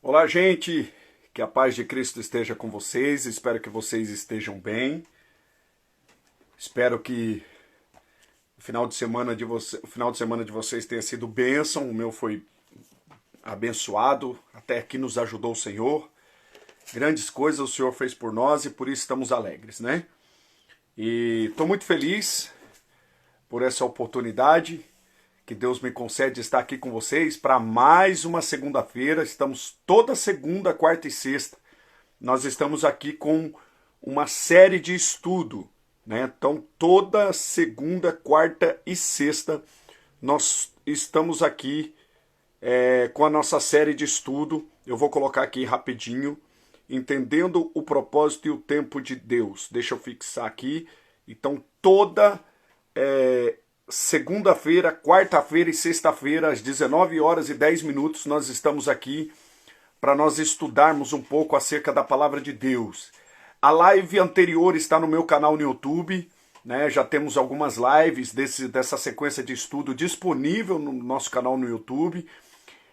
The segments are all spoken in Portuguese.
Olá, gente, que a paz de Cristo esteja com vocês, espero que vocês estejam bem, espero que o final de semana de vocês tenha sido bênção, o meu foi abençoado, até aqui nos ajudou o Senhor, grandes coisas o Senhor fez por nós e por isso estamos alegres, né? E estou muito feliz por essa oportunidade que Deus me concede estar aqui com vocês para mais uma segunda-feira. Estamos toda segunda, quarta e sexta. Nós estamos aqui com uma série de estudo, né? Então, toda segunda, quarta e sexta, nós estamos aqui com a nossa série de estudo. Eu vou colocar aqui rapidinho, entendendo o propósito e o tempo de Deus. Deixa eu fixar aqui. Então, toda segunda-feira, quarta-feira e sexta-feira, às 19 horas e 10 minutos, nós estamos aqui para nós estudarmos um pouco acerca da palavra de Deus. A live anterior está no meu canal no YouTube, né? Já temos algumas lives dessa sequência de estudo disponível no nosso canal no YouTube.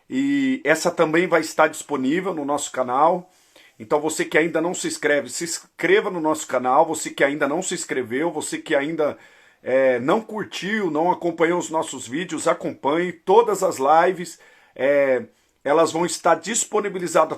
E essa também vai estar disponível no nosso canal. Então você que ainda não se inscreve, se inscreva no nosso canal. Você que ainda não se inscreveu, você que ainda não curtiu, não acompanhou os nossos vídeos, acompanhe todas as lives, elas vão estar disponibilizadas,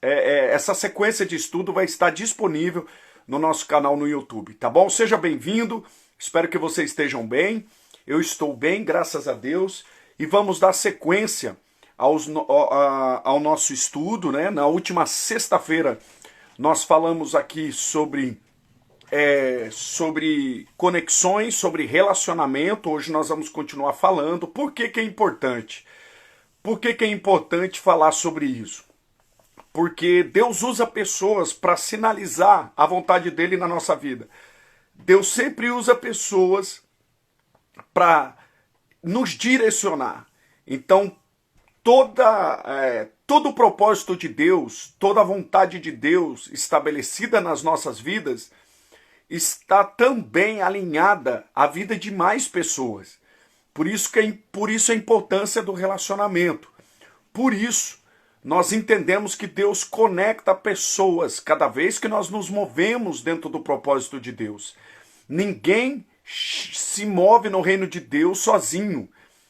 essa sequência de estudo vai estar disponível no nosso canal no YouTube, tá bom? Seja bem-vindo, espero que vocês estejam bem, eu estou bem, graças a Deus, e vamos dar sequência ao nosso estudo, né? Na última sexta-feira nós falamos aqui sobre conexões, sobre relacionamento. Hoje nós vamos continuar falando. Por que é importante? Por que é importante falar sobre isso? Porque Deus usa pessoas para sinalizar a vontade dele na nossa vida. Deus sempre usa pessoas para nos direcionar. Então, todo o propósito de Deus, toda a vontade de Deus estabelecida nas nossas vidas está também alinhada à vida de mais pessoas. Por isso a importância do relacionamento. Por isso, nós entendemos que Deus conecta pessoas cada vez que nós nos movemos dentro do propósito de Deus. Ninguém se move no reino de Deus sozinho.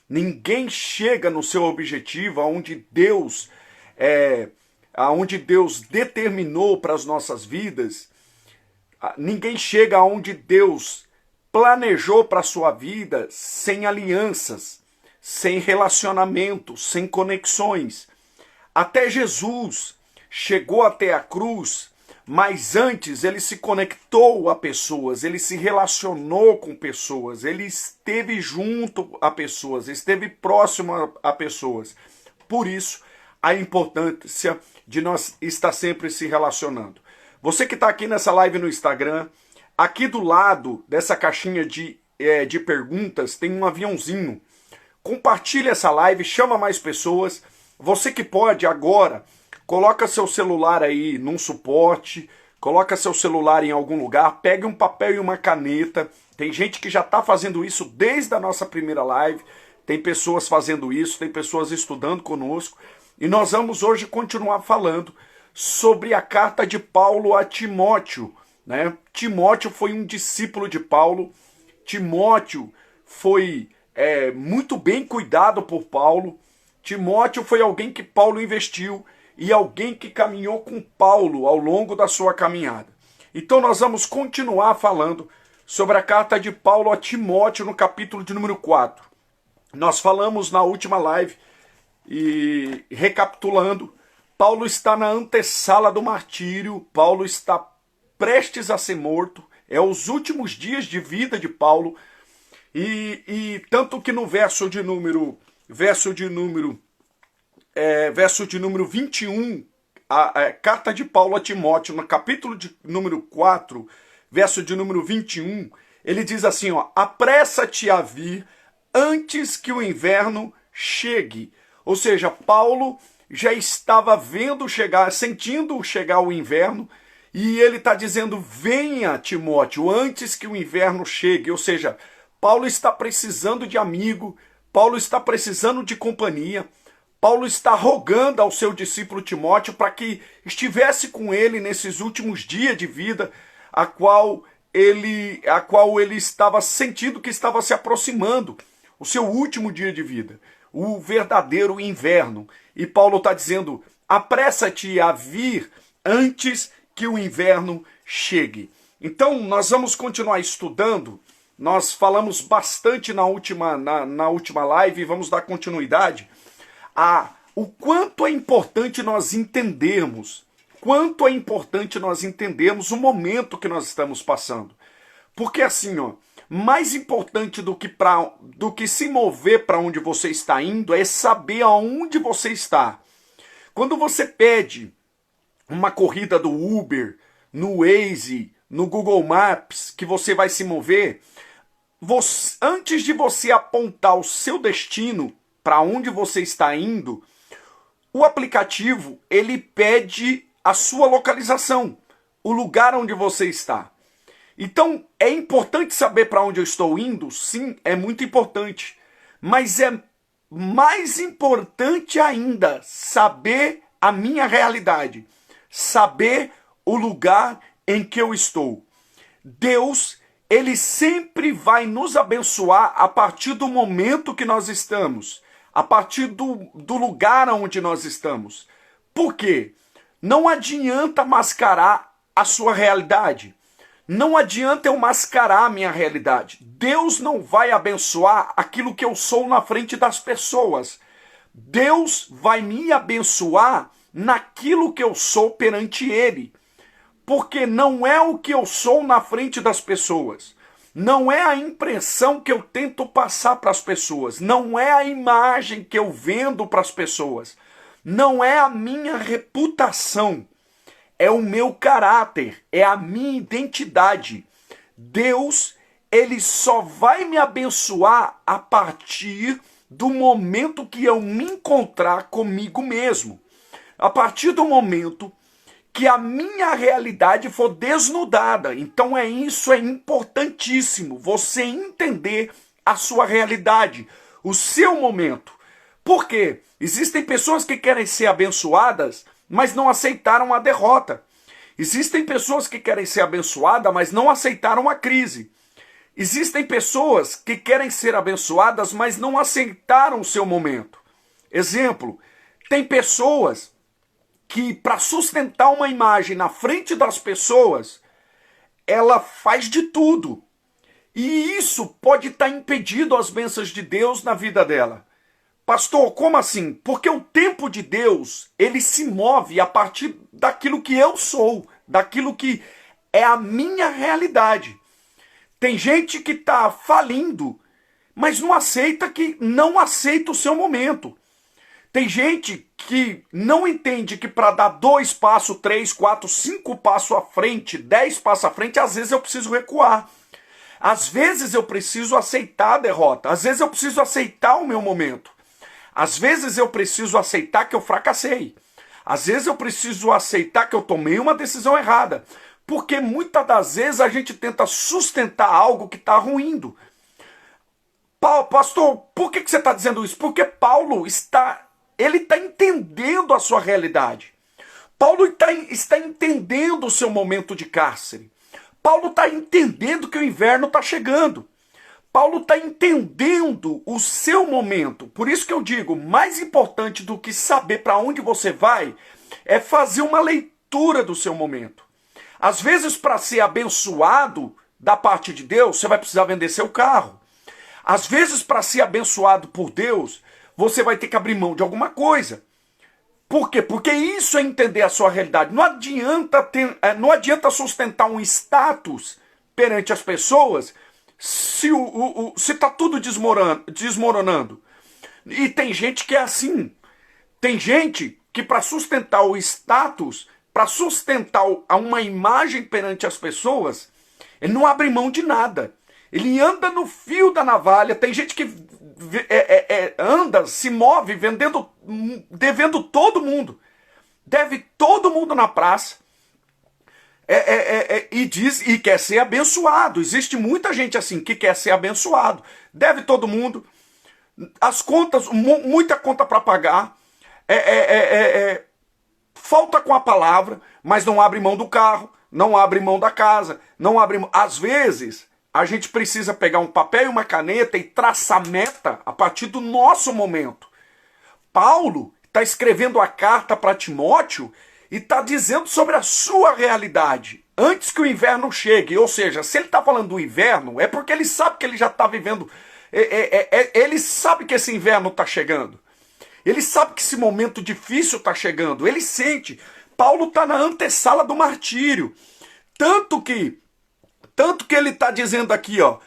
Ninguém chega no seu objetivo aonde Deus determinou para as nossas vidas. Ninguém chega aonde Deus planejou para a sua vida sem alianças, sem relacionamento, sem conexões. Até Jesus chegou até a cruz, mas antes ele se conectou a pessoas, ele se relacionou com pessoas, ele esteve junto a pessoas, esteve próximo a pessoas. Por isso, a importância de nós estar sempre se relacionando. Você que está aqui nessa live no Instagram, aqui do lado dessa caixinha de perguntas tem um aviãozinho. Compartilhe essa live, chama mais pessoas. Você que pode agora, coloca seu celular aí num suporte, coloca seu celular em algum lugar, pegue um papel e uma caneta. Tem gente que já está fazendo isso desde a nossa primeira live, tem pessoas fazendo isso, tem pessoas estudando conosco. E nós vamos hoje continuar falando sobre a carta de Paulo a Timóteo, né? Timóteo foi um discípulo de Paulo. Timóteo foi muito bem cuidado por Paulo. Timóteo foi alguém que Paulo investiu e alguém que caminhou com Paulo ao longo da sua caminhada. Então nós vamos continuar falando sobre a carta de Paulo a Timóteo no capítulo de número 4. Nós falamos na última live e recapitulando, Paulo está na antessala do martírio, Paulo está prestes a ser morto, é os últimos dias de vida de Paulo, e tanto que no verso de número 21, a carta de Paulo a Timóteo, no capítulo de número 4, verso de número 21, ele diz assim, ó, apressa-te a vir antes que o inverno chegue. Ou seja, Paulo já estava sentindo chegar o inverno, e ele está dizendo, venha Timóteo, antes que o inverno chegue. Ou seja, Paulo está precisando de amigo, Paulo está precisando de companhia, Paulo está rogando ao seu discípulo Timóteo para que estivesse com ele nesses últimos dias de vida, a qual ele estava sentindo que estava se aproximando, o seu último dia de vida, o verdadeiro inverno. E Paulo está dizendo: apressa-te a vir antes que o inverno chegue. Então, nós vamos continuar estudando. Nós falamos bastante na última live, vamos dar continuidade a o quanto é importante nós entendermos, o momento que nós estamos passando. Porque assim, mais importante do que se mover para onde você está indo é saber aonde você está. Quando você pede uma corrida do Uber, no Waze, no Google Maps, que você vai se mover, antes de você apontar o seu destino, para onde você está indo, o aplicativo, ele pede a sua localização, o lugar onde você está. Então, é importante saber para onde eu estou indo? Sim, é muito importante. Mas é mais importante ainda saber a minha realidade, saber o lugar em que eu estou. Deus, ele sempre vai nos abençoar a partir do momento que nós estamos, a partir do lugar onde nós estamos. Por quê? Não adianta mascarar a sua realidade. Não adianta eu mascarar a minha realidade. Deus não vai abençoar aquilo que eu sou na frente das pessoas. Deus vai me abençoar naquilo que eu sou perante Ele. Porque não é o que eu sou na frente das pessoas. Não é a impressão que eu tento passar para as pessoas. Não é a imagem que eu vendo para as pessoas. Não é a minha reputação. É o meu caráter. É a minha identidade. Deus, ele só vai me abençoar a partir do momento que eu me encontrar comigo mesmo. A partir do momento que a minha realidade for desnudada. Então isso é importantíssimo, você entender a sua realidade, o seu momento. Por quê? Existem pessoas que querem ser abençoadas, mas não aceitaram a derrota. Existem pessoas que querem ser abençoadas, mas não aceitaram a crise. Existem pessoas que querem ser abençoadas, mas não aceitaram o seu momento. Exemplo, tem pessoas que para sustentar uma imagem na frente das pessoas, ela faz de tudo. E isso pode estar impedindo as bênçãos de Deus na vida dela. Pastor, como assim? Porque o tempo de Deus, ele se move a partir daquilo que eu sou, daquilo que é a minha realidade. Tem gente que está falindo, mas não aceita o seu momento. Tem gente que não entende que para dar 2 passos, 3, 4, 5 passos à frente, 10 passos à frente, às vezes eu preciso recuar. Às vezes eu preciso aceitar a derrota. Às vezes eu preciso aceitar o meu momento. Às vezes eu preciso aceitar que eu fracassei. Às vezes eu preciso aceitar que eu tomei uma decisão errada. Porque muitas das vezes a gente tenta sustentar algo que está ruindo. Pastor, por que você está dizendo isso? Porque Paulo está entendendo a sua realidade. Paulo está entendendo o seu momento de cárcere. Paulo está entendendo que o inverno está chegando. Paulo está entendendo o seu momento. Por isso que eu digo, mais importante do que saber para onde você vai, é fazer uma leitura do seu momento. Às vezes, para ser abençoado da parte de Deus, você vai precisar vender seu carro. Às vezes, para ser abençoado por Deus, você vai ter que abrir mão de alguma coisa. Por quê? Porque isso é entender a sua realidade. Não adianta sustentar um status perante as pessoas se está tudo desmoronando. E tem gente que é assim. Tem gente que para sustentar o status, para sustentar uma imagem perante as pessoas, ele não abre mão de nada. Ele anda no fio da navalha. Tem gente que anda, se move, devendo todo mundo. Deve todo mundo na praça. E quer ser abençoado. Existe muita gente assim que quer ser abençoado. Deve todo mundo. As contas, muita conta para pagar. falta com a palavra, mas não abre mão do carro, não abre mão da casa, não abre mão. Às vezes, a gente precisa pegar um papel e uma caneta e traçar meta a partir do nosso momento. Paulo está escrevendo a carta para Timóteo e está dizendo sobre a sua realidade, antes que o inverno chegue. Ou seja, se ele está falando do inverno, é porque ele sabe que ele já está vivendo, ele sabe que esse inverno está chegando. Ele sabe que esse momento difícil está chegando, ele sente. Paulo está na antessala do martírio. Tanto que ele está dizendo aqui, ó,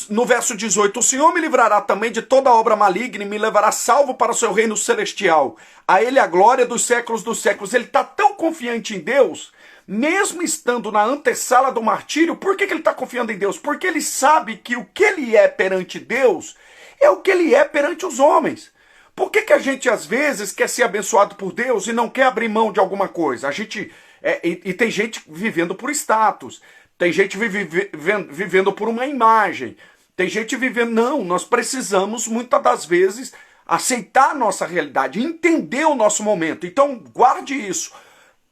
no verso 18, o Senhor me livrará também de toda obra maligna e me levará salvo para o seu reino celestial. A ele a glória dos séculos dos séculos. Ele está tão confiante em Deus, mesmo estando na antessala do martírio. Por que ele está confiando em Deus? Porque ele sabe que o que ele é perante Deus é o que ele é perante os homens. Por que a gente às vezes quer ser abençoado por Deus e não quer abrir mão de alguma coisa? E tem gente vivendo por status, tem gente vivendo por uma imagem, tem gente vivendo... Não, nós precisamos muitas das vezes aceitar a nossa realidade, entender o nosso momento. Então guarde isso.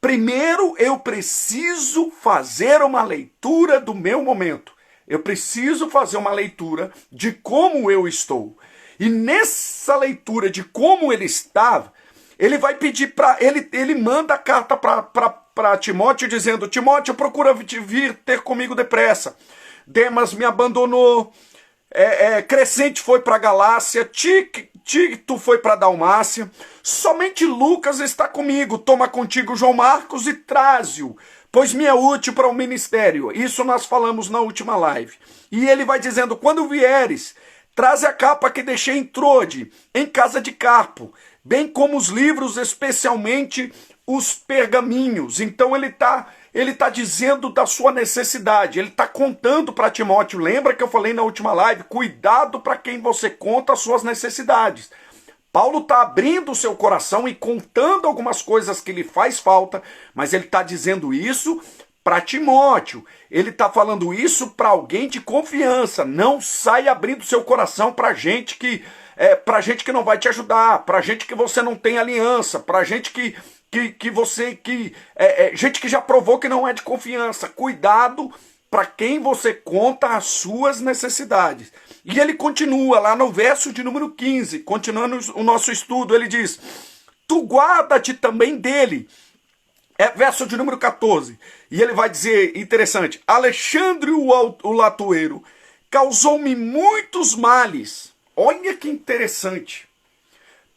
Primeiro eu preciso fazer uma leitura do meu momento. Eu preciso fazer uma leitura de como eu estou. E nessa leitura de como ele estava, ele vai pedir para ele manda a carta para Timóteo dizendo: Timóteo, procura vir ter comigo depressa. Demas me abandonou, Crescente foi para Galácia, Tito foi para Dalmácia, somente Lucas está comigo. Toma contigo João Marcos e traze-o, pois me é útil para o ministério. Isso nós falamos na última live. E ele vai dizendo: quando vieres, traze a capa que deixei em Trode, em casa de Carpo, bem como os livros, especialmente os pergaminhos. Então ele tá dizendo da sua necessidade, ele está contando para Timóteo. Lembra que eu falei na última live? Cuidado para quem você conta as suas necessidades. Paulo está abrindo o seu coração e contando algumas coisas que lhe faz falta, mas ele está dizendo isso para Timóteo. Ele está falando isso para alguém de confiança. Não sai abrindo seu coração para gente que não vai te ajudar, para gente que você não tem aliança, para gente gente que já provou que não é de confiança. Cuidado para quem você conta as suas necessidades. E ele continua lá no verso de número 15, continuando o nosso estudo, ele diz: tu guarda-te também dele. Verso de número 14, e ele vai dizer, interessante: Alexandre o latoeiro causou-me muitos males. Olha que interessante.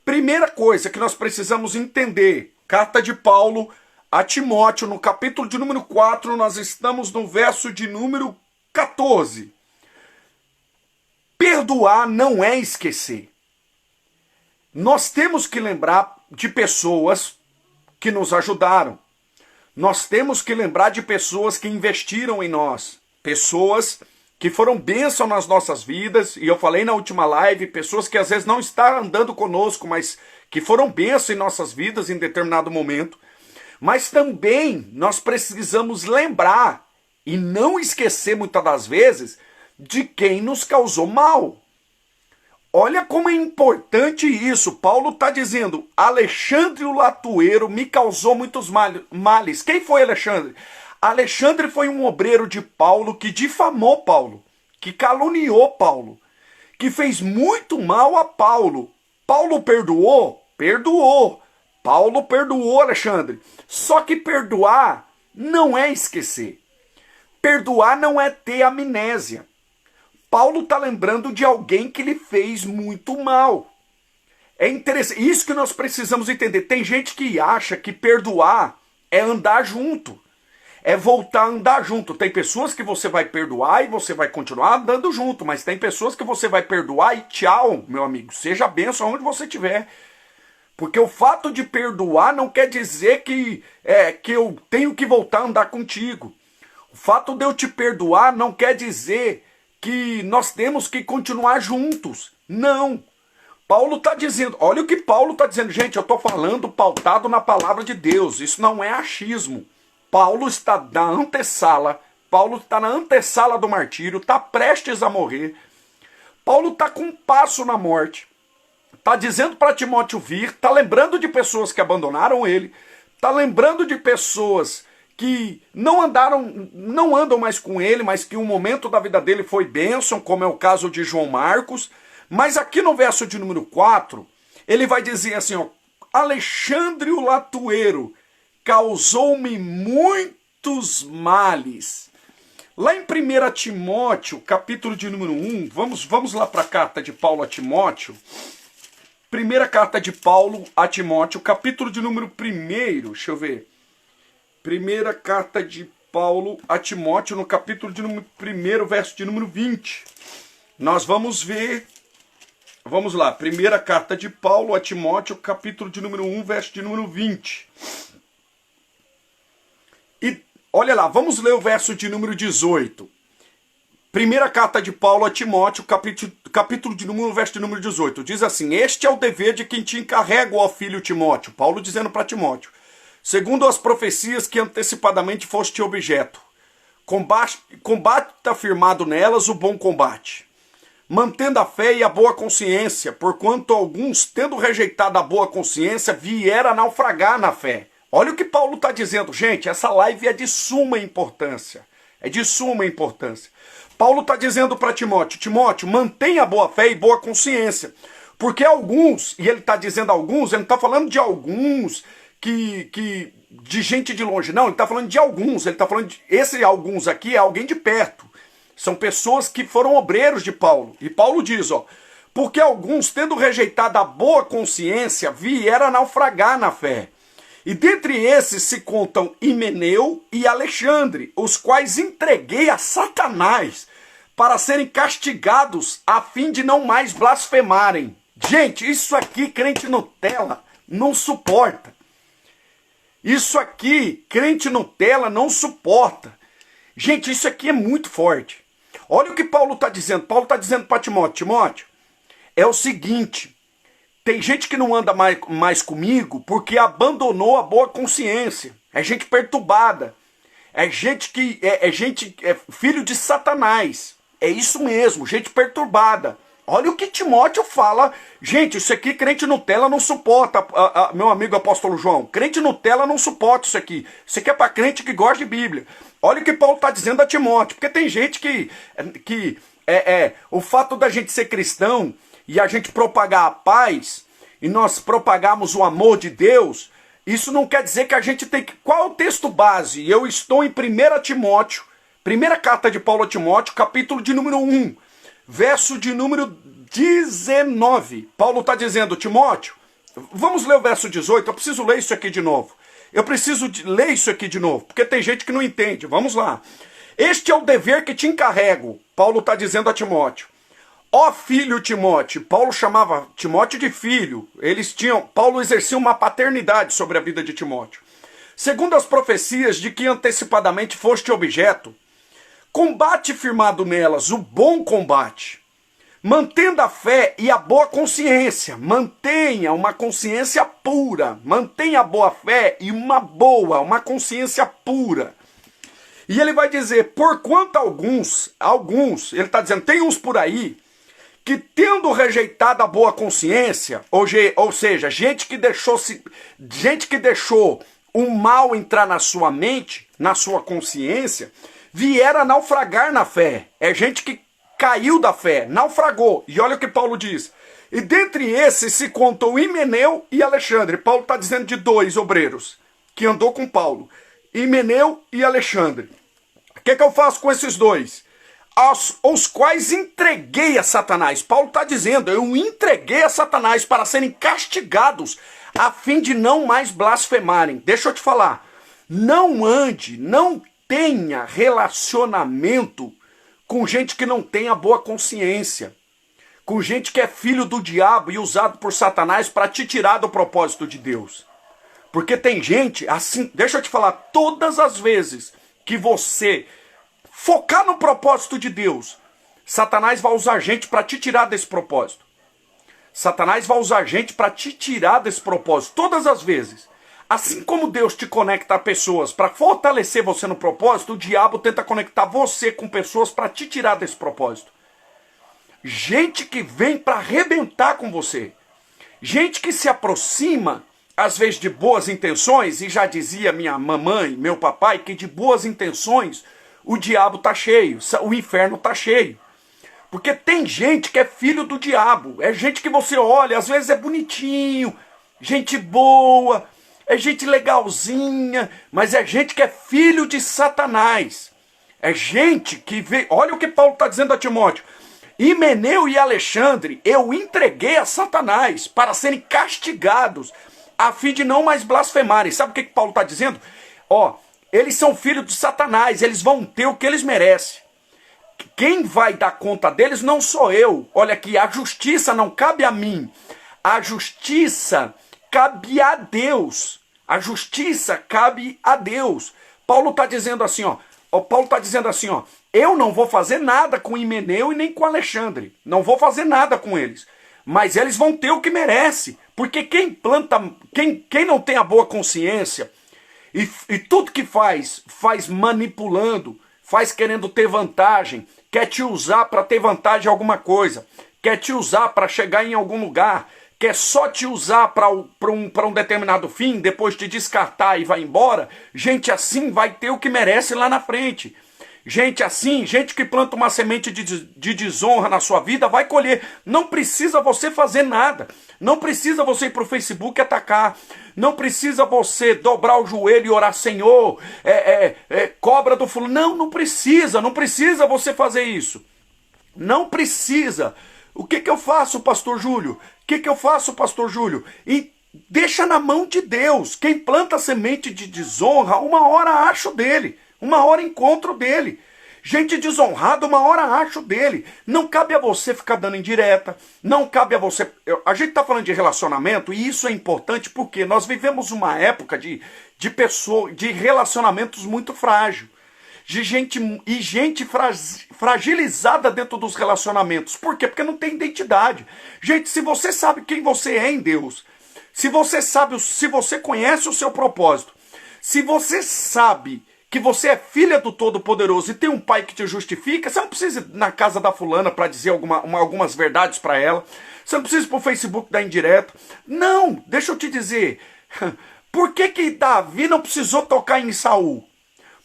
Primeira coisa que nós precisamos entender, carta de Paulo a Timóteo, no capítulo de número 4, nós estamos no verso de número 14. Perdoar não é esquecer. Nós temos que lembrar de pessoas que nos ajudaram. Nós temos que lembrar de pessoas que investiram em nós, pessoas que foram bênção nas nossas vidas, e eu falei na última live, pessoas que às vezes não estão andando conosco, mas que foram bênção em nossas vidas em determinado momento. Mas também nós precisamos lembrar e não esquecer muitas das vezes de quem nos causou mal. Olha como é importante isso. Paulo está dizendo: Alexandre o latoeiro me causou muitos males. Quem foi Alexandre? Alexandre foi um obreiro de Paulo que difamou Paulo, que caluniou Paulo, que fez muito mal a Paulo. Paulo perdoou? Perdoou. Paulo perdoou Alexandre. Só que perdoar não é esquecer. Perdoar não é ter amnésia. Paulo está lembrando de alguém que lhe fez muito mal. É interessante, isso que nós precisamos entender. Tem gente que acha que perdoar é andar junto, é voltar a andar junto. Tem pessoas que você vai perdoar e você vai continuar andando junto, mas tem pessoas que você vai perdoar e tchau, meu amigo, seja bênção onde você estiver. Porque o fato de perdoar não quer dizer que eu tenho que voltar a andar contigo. O fato de eu te perdoar não quer dizer que nós temos que continuar juntos. Não. Paulo está dizendo, olha o que Paulo está dizendo. Gente, eu estou falando pautado na palavra de Deus. Isso não é achismo. Paulo está na antessala. Paulo está na antessala do martírio. Está prestes a morrer. Paulo está com um passo na morte. Está dizendo para Timóteo vir, está lembrando de pessoas que abandonaram ele, está lembrando de pessoas que não andam mais com ele, mas que um momento da vida dele foi bênção, como é o caso de João Marcos. Mas aqui no verso de número 4, ele vai dizer assim, ó, Alexandre o latueiro causou-me muitos males. Lá em 1 Timóteo, capítulo de número 1, vamos lá para a carta de Paulo a Timóteo. Primeira carta de Paulo a Timóteo, capítulo de número 1, deixa eu ver. Primeira carta de Paulo a Timóteo, no capítulo de número 1, verso de número 20. Nós vamos ver, vamos lá, primeira carta de Paulo a Timóteo, capítulo de número 1, verso de número 20. E olha lá, vamos ler o verso de número 18. Primeira carta de Paulo a Timóteo, capítulo de número, verso de número 18. Diz assim, este é o dever de quem te encarrega, ó filho Timóteo. Paulo dizendo para Timóteo. Segundo as profecias que antecipadamente foste objeto. Combate firmado nelas o bom combate. Mantendo a fé e a boa consciência, porquanto alguns, tendo rejeitado a boa consciência, vieram a naufragar na fé. Olha o que Paulo está dizendo. Gente, essa live é de suma importância. É de suma importância. Paulo está dizendo para Timóteo, Timóteo, mantenha a boa fé e boa consciência. Porque alguns, e ele está dizendo alguns, ele não está falando de alguns de gente de longe, não, ele está falando de alguns, ele está falando de, esse alguns aqui é alguém de perto. São pessoas que foram obreiros de Paulo. E Paulo diz, ó, porque alguns, tendo rejeitado a boa consciência, vieram a naufragar na fé. E dentre esses se contam Himeneu e Alexandre, os quais entreguei a Satanás para serem castigados a fim de não mais blasfemarem. Gente, isso aqui crente Nutella não suporta. Isso aqui crente Nutella não suporta. Gente, isso aqui é muito forte. Olha o que Paulo está dizendo. Paulo está dizendo para Timóteo, Timóteo, é o seguinte... Tem gente que não anda mais comigo porque abandonou a boa consciência. É gente perturbada. É gente que é filho de Satanás. É isso mesmo, gente perturbada. Olha o que Timóteo fala. Gente, isso aqui crente Nutella não suporta, meu amigo apóstolo João. Crente Nutella não suporta isso aqui. Isso aqui é para crente que gosta de Bíblia. Olha o que Paulo está dizendo a Timóteo. Porque tem gente que o fato da gente ser cristão e a gente propagar a paz, e nós propagarmos o amor de Deus, isso não quer dizer que a gente tem que... Qual é o texto base? Eu estou em 1 Timóteo, primeira carta de Paulo a Timóteo, capítulo de número 1, verso de número 19. Paulo está dizendo, Timóteo, vamos ler o verso 18, eu preciso ler isso aqui de novo. Eu preciso ler isso aqui de novo, porque tem gente que não entende. Vamos lá. Este é o dever que te encarrego, Paulo está dizendo a Timóteo. Ó filho Timóteo, Paulo chamava Timóteo de filho, Paulo exercia uma paternidade sobre a vida de Timóteo. Segundo as profecias de que antecipadamente foste objeto, combate firmado nelas o bom combate, mantendo a fé e a boa consciência, mantenha uma consciência pura, mantenha a boa fé e uma consciência pura. E ele vai dizer, porquanto alguns, ele está dizendo, tem uns por aí, que tendo rejeitado a boa consciência, ou seja, gente que deixou o mal entrar na sua mente, na sua consciência, vieram a naufragar na fé. É gente que caiu da fé, naufragou. E olha o que Paulo diz. E dentre esses se contam Himeneu e Alexandre. Paulo está dizendo de dois obreiros que andou com Paulo. Himeneu e Alexandre. O que eu faço com esses dois? Os quais entreguei a Satanás. Paulo está dizendo, eu entreguei a Satanás para serem castigados, a fim de não mais blasfemarem. Deixa eu te falar, não tenha relacionamento com gente que não tem a boa consciência, com gente que é filho do diabo e usado por Satanás para te tirar do propósito de Deus. Porque tem gente, assim, deixa eu te falar, todas as vezes que você focar no propósito de Deus, Satanás vai usar gente para te tirar desse propósito. Satanás vai usar gente para te tirar desse propósito, todas as vezes. Assim como Deus te conecta a pessoas para fortalecer você no propósito, o diabo tenta conectar você com pessoas para te tirar desse propósito. Gente que vem para arrebentar com você. Gente que se aproxima, às vezes de boas intenções, e já dizia minha mamãe, meu papai, que de boas intenções o diabo tá cheio, o inferno tá cheio. Porque tem gente que é filho do diabo, é gente que você olha, às vezes é bonitinho, gente boa, é gente legalzinha, mas é gente que é filho de Satanás. É gente que vê, olha o que Paulo está dizendo a Timóteo. Himeneu e Alexandre eu entreguei a Satanás para serem castigados, a fim de não mais blasfemarem. Sabe o que Paulo está dizendo? Ó, eles são filhos de Satanás, eles vão ter o que eles merecem. Quem vai dar conta deles não sou eu. Olha aqui, a justiça não cabe a mim. A justiça cabe a Deus. A justiça cabe a Deus. Paulo está dizendo assim, ó. Eu não vou fazer nada com Himeneu e nem com Alexandre. Não vou fazer nada com eles. Mas eles vão ter o que merece. Porque quem planta, quem não tem a boa consciência e tudo que faz manipulando, faz querendo ter vantagem, quer te usar para ter vantagem em alguma coisa, quer te usar para chegar em algum lugar, quer só te usar para um determinado fim, depois te descartar e vai embora, gente assim vai ter o que merece lá na frente. Gente assim, gente que planta uma semente de desonra na sua vida, vai colher. Não precisa você fazer nada. Não precisa você ir para o Facebook atacar. Não precisa você dobrar o joelho e orar, Senhor, cobra do fulano. Não precisa. Não precisa você fazer isso. Não precisa. O que eu faço, pastor Júlio? O que eu faço, pastor Júlio? E deixa na mão de Deus. Quem planta semente de desonra, uma hora acho dele. Uma hora encontro dele. Gente desonrada, uma hora acho dele. Não cabe a você ficar dando indireta. Não cabe a você... A gente está falando de relacionamento e isso é importante porque nós vivemos uma época de relacionamentos muito frágil. De gente fragilizada dentro dos relacionamentos. Por quê? Porque não tem identidade. Gente, se você sabe quem você é em Deus, se você conhece o seu propósito, se você sabe que você é filha do Todo-Poderoso e tem um pai que te justifica, você não precisa ir na casa da fulana para dizer algumas verdades para ela, você não precisa ir para o Facebook dar indireta. Não, deixa eu te dizer, por que Davi não precisou tocar em Saul?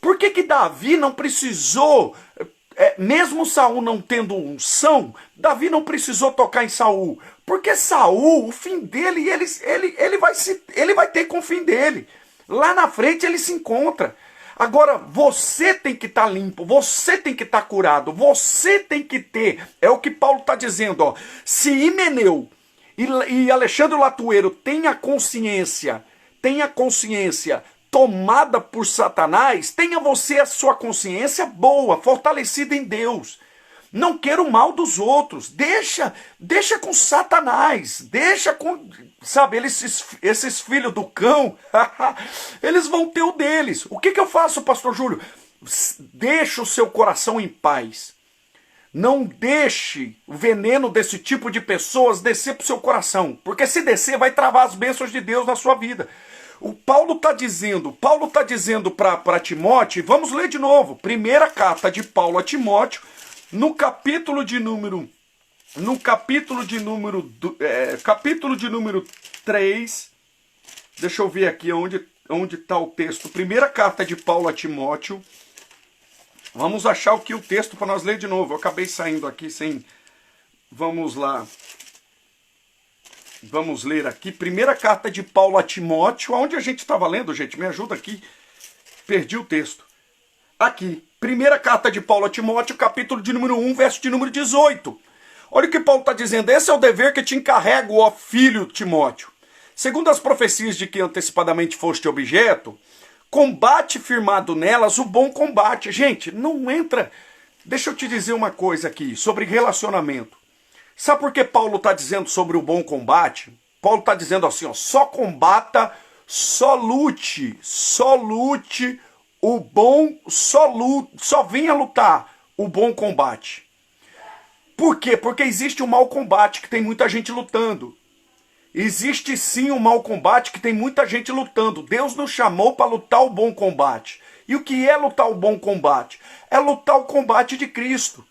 Por que Davi não precisou, mesmo Saul não tendo unção, Davi não precisou tocar em Saul? Porque Saul, o fim dele, ele vai ter com o fim dele. Lá na frente ele se encontra. Agora, você tem que estar limpo, você tem que estar curado, você tem que ter, é o que Paulo está dizendo, ó. Se Himeneu e Alexandre Latueiro têm a consciência tomada por Satanás, tenha você a sua consciência boa, fortalecida em Deus. Não queira o mal dos outros, deixa com Satanás, deixa com, sabe, esses filhos do cão, eles vão ter o deles. O que eu faço, pastor Júlio? Deixa o seu coração em paz. Não deixe o veneno desse tipo de pessoas descer para o seu coração, porque se descer vai travar as bênçãos de Deus na sua vida. O Paulo está dizendo para Timóteo, vamos ler de novo, primeira carta de Paulo a Timóteo, no capítulo de número 3, deixa eu ver aqui onde está o texto, primeira carta de Paulo a Timóteo, vamos achar o texto para nós ler de novo, eu acabei saindo aqui sem, vamos lá, vamos ler aqui, primeira carta de Paulo a Timóteo, onde a gente estava lendo, gente, me ajuda aqui, perdi o texto, aqui, primeira carta de Paulo a Timóteo, capítulo de número 1, verso de número 18. Olha o que Paulo está dizendo. Esse é o dever que te encarrego, ó filho Timóteo. Segundo as profecias de que antecipadamente foste objeto, combate firmado nelas o bom combate. Gente, não entra... Deixa eu te dizer uma coisa aqui sobre relacionamento. Sabe por que Paulo está dizendo sobre o bom combate? Paulo está dizendo assim, ó, só combata, só lute o bom, só venha lutar o bom combate. Por quê? Porque existe um mau combate que tem muita gente lutando. Existe sim um mau combate que tem muita gente lutando. Deus nos chamou para lutar o bom combate. E o que é lutar o bom combate? É lutar o combate de Cristo.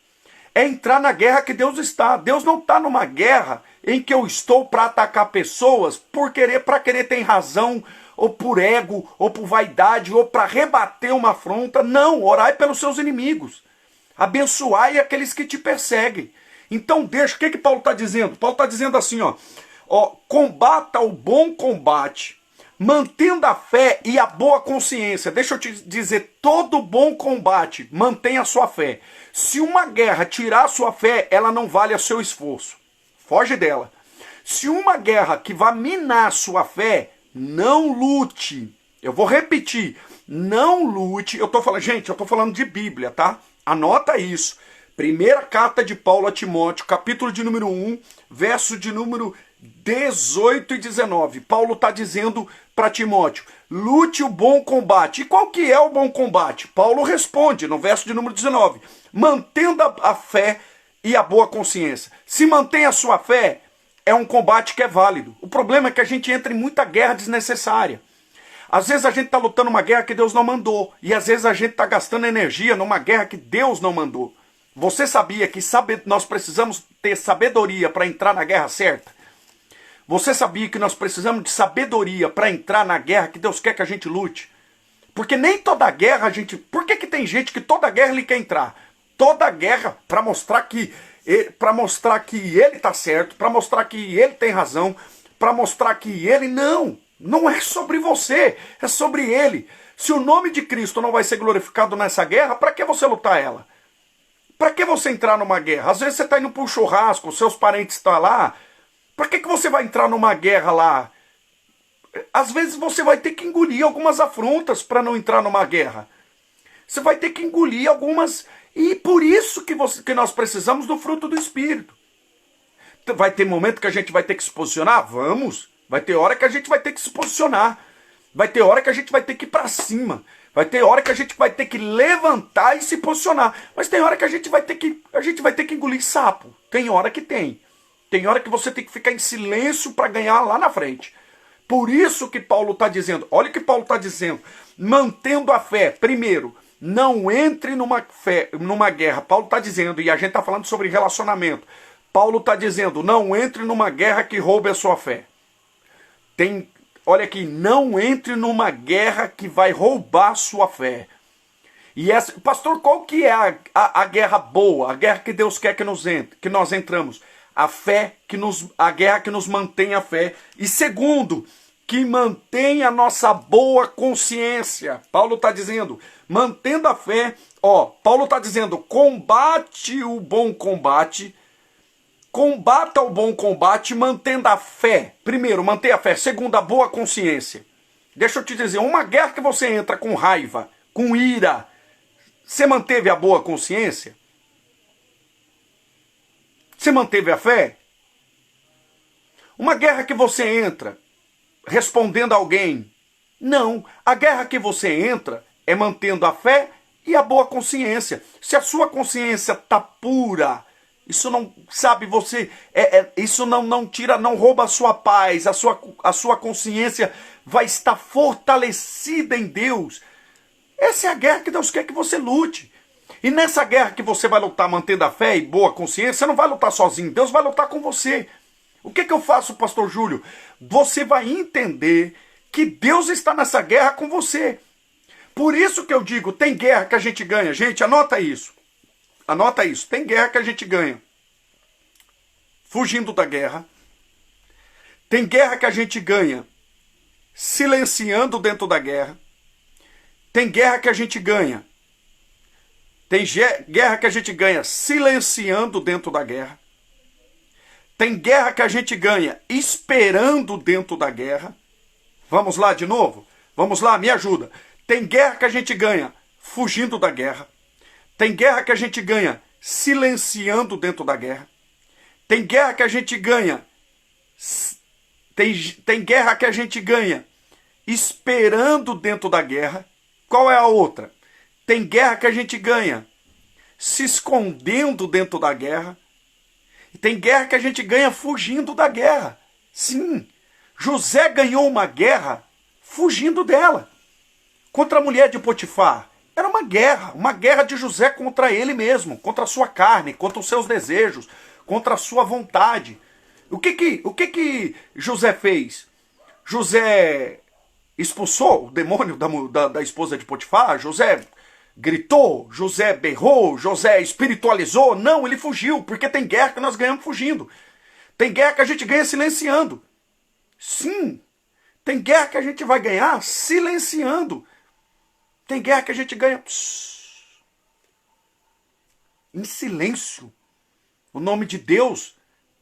É entrar na guerra que Deus está. Deus não está numa guerra em que eu estou para atacar pessoas para querer ter razão, ou por ego, ou por vaidade, ou para rebater uma afronta. Não, orai pelos seus inimigos. Abençoai aqueles que te perseguem. Então deixa, o que Paulo está dizendo? Paulo está dizendo assim, combata o bom combate, mantendo a fé e a boa consciência. Deixa eu te dizer, todo bom combate mantém a sua fé. Se uma guerra tirar a sua fé, ela não vale o seu esforço. Foge dela. Se uma guerra que vai minar a sua fé, não lute. Eu vou repetir, não lute. Eu tô falando de Bíblia, tá? Anota isso. Primeira carta de Paulo a Timóteo, capítulo de número 1, verso de número 18 e 19. Paulo está dizendo para Timóteo, lute o bom combate. E qual que é o bom combate? Paulo responde no verso de número 19, mantendo a fé e a boa consciência. Se mantém a sua fé, é um combate que é válido. O problema é que a gente entra em muita guerra desnecessária. Às vezes a gente está lutando uma guerra que Deus não mandou. E às vezes a gente está gastando energia numa guerra que Deus não mandou. Você sabia que nós precisamos ter sabedoria para entrar na guerra certa? Você sabia que nós precisamos de sabedoria para entrar na guerra que Deus quer que a gente lute? Porque nem toda guerra a gente... Por que tem gente que toda guerra ele quer entrar? Toda guerra para mostrar que ele está certo, para mostrar que ele tem razão, para mostrar que ele... Não é sobre você, é sobre ele. Se o nome de Cristo não vai ser glorificado nessa guerra, para que você lutar ela? Para que você entrar numa guerra? Às vezes você está indo para um churrasco, seus parentes estão lá. Para que você vai entrar numa guerra lá? Às vezes você vai ter que engolir algumas afrontas para não entrar numa guerra. Você vai ter que engolir algumas... E por isso que nós precisamos do fruto do Espírito. Vai ter momento que a gente vai ter que se posicionar? Vamos. Vai ter hora que a gente vai ter que se posicionar. Vai ter hora que a gente vai ter que ir para cima. Vai ter hora que a gente vai ter que levantar e se posicionar. Mas tem hora que a gente vai ter que engolir sapo. Tem hora que tem. Tem hora que você tem que ficar em silêncio para ganhar lá na frente. Por isso que Paulo está dizendo. Olha o que Paulo está dizendo. Mantendo a fé. Primeiro, não entre numa guerra. Paulo está dizendo, e a gente está falando sobre relacionamento. Paulo está dizendo, não entre numa guerra que roube a sua fé. Olha aqui, não entre numa guerra que vai roubar a sua fé. E pastor, qual que é a guerra boa? A guerra que Deus quer que nós entramos? A guerra que nos mantém a fé. E segundo, que mantém a nossa boa consciência. Paulo está dizendo, mantendo a fé, Paulo está dizendo, combate o bom combate, combata o bom combate mantendo a fé. Primeiro, manter a fé. Segundo, a boa consciência. Deixa eu te dizer, uma guerra que você entra com raiva, com ira, você manteve a boa consciência? Você manteve a fé? Uma guerra que você entra respondendo a alguém? Não. A guerra que você entra é mantendo a fé e a boa consciência. Se a sua consciência está pura, isso não, sabe, isso não tira, não rouba a sua paz, a sua consciência vai estar fortalecida em Deus. Essa é a guerra que Deus quer que você lute. E nessa guerra que você vai lutar mantendo a fé e boa consciência, você não vai lutar sozinho, Deus vai lutar com você. O que eu faço, pastor Júlio? Você vai entender que Deus está nessa guerra com você. Por isso que eu digo, tem guerra que a gente ganha. Gente, anota isso. Anota isso. Tem guerra que a gente ganha fugindo da guerra. Tem guerra que a gente ganha silenciando dentro da guerra. Tem guerra que a gente ganha. Tem guerra que a gente ganha silenciando dentro da guerra. Tem guerra que a gente ganha esperando dentro da guerra. Vamos lá de novo? Vamos lá, me ajuda. Tem guerra que a gente ganha fugindo da guerra. Tem guerra que a gente ganha silenciando dentro da guerra. Tem guerra que a gente ganha. Tem guerra que a gente ganha esperando dentro da guerra. Qual é a outra? Tem guerra que a gente ganha se escondendo dentro da guerra. E tem guerra que a gente ganha fugindo da guerra. Sim, José ganhou uma guerra fugindo dela. Contra a mulher de Potifar. Era uma guerra de José contra ele mesmo, contra a sua carne, contra os seus desejos, contra a sua vontade. O que que José fez? José expulsou o demônio da esposa de Potifar? José gritou? José berrou? José espiritualizou? Não, ele fugiu, porque tem guerra que nós ganhamos fugindo. Tem guerra que a gente ganha silenciando. Sim, tem guerra que a gente vai ganhar silenciando. Tem guerra que a gente ganha em silêncio. O nome de Deus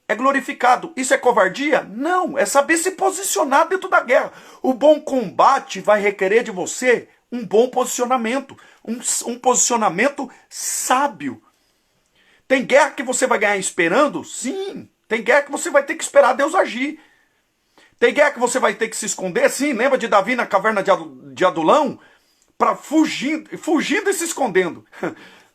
é glorificado. Isso é covardia? Não, é saber se posicionar dentro da guerra. O bom combate vai requerer de você um bom posicionamento, um posicionamento sábio. Tem guerra que você vai ganhar esperando? Sim. Tem guerra que você vai ter que esperar Deus agir. Tem guerra que você vai ter que se esconder? Sim. Lembra de Davi na caverna de Adulão? Fugindo e se escondendo.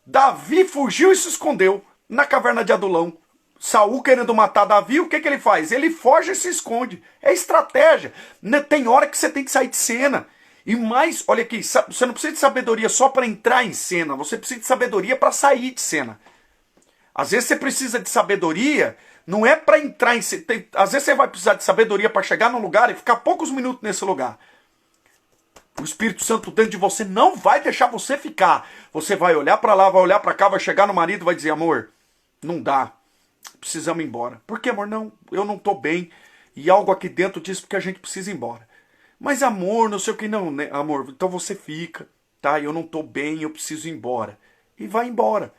Davi fugiu e se escondeu na caverna de Adulão. Saul querendo matar Davi, o que ele faz? Ele foge e se esconde. É estratégia. Tem hora que você tem que sair de cena. E mais, olha aqui, você não precisa de sabedoria só para entrar em cena. Você precisa de sabedoria para sair de cena. Às vezes você precisa de sabedoria, não é para entrar em cena. Às vezes você vai precisar de sabedoria para chegar num lugar e ficar poucos minutos nesse lugar. O Espírito Santo dentro de você não vai deixar você ficar. Você vai olhar para lá, vai olhar para cá, vai chegar no marido e vai dizer, amor, não dá. Precisamos ir embora. Por que, amor? Não, eu não estou bem. E algo aqui dentro diz que a gente precisa ir embora. Mas amor, não sei o que, não, né? Amor, então você fica, tá? Eu não estou bem, eu preciso ir embora. E vai embora.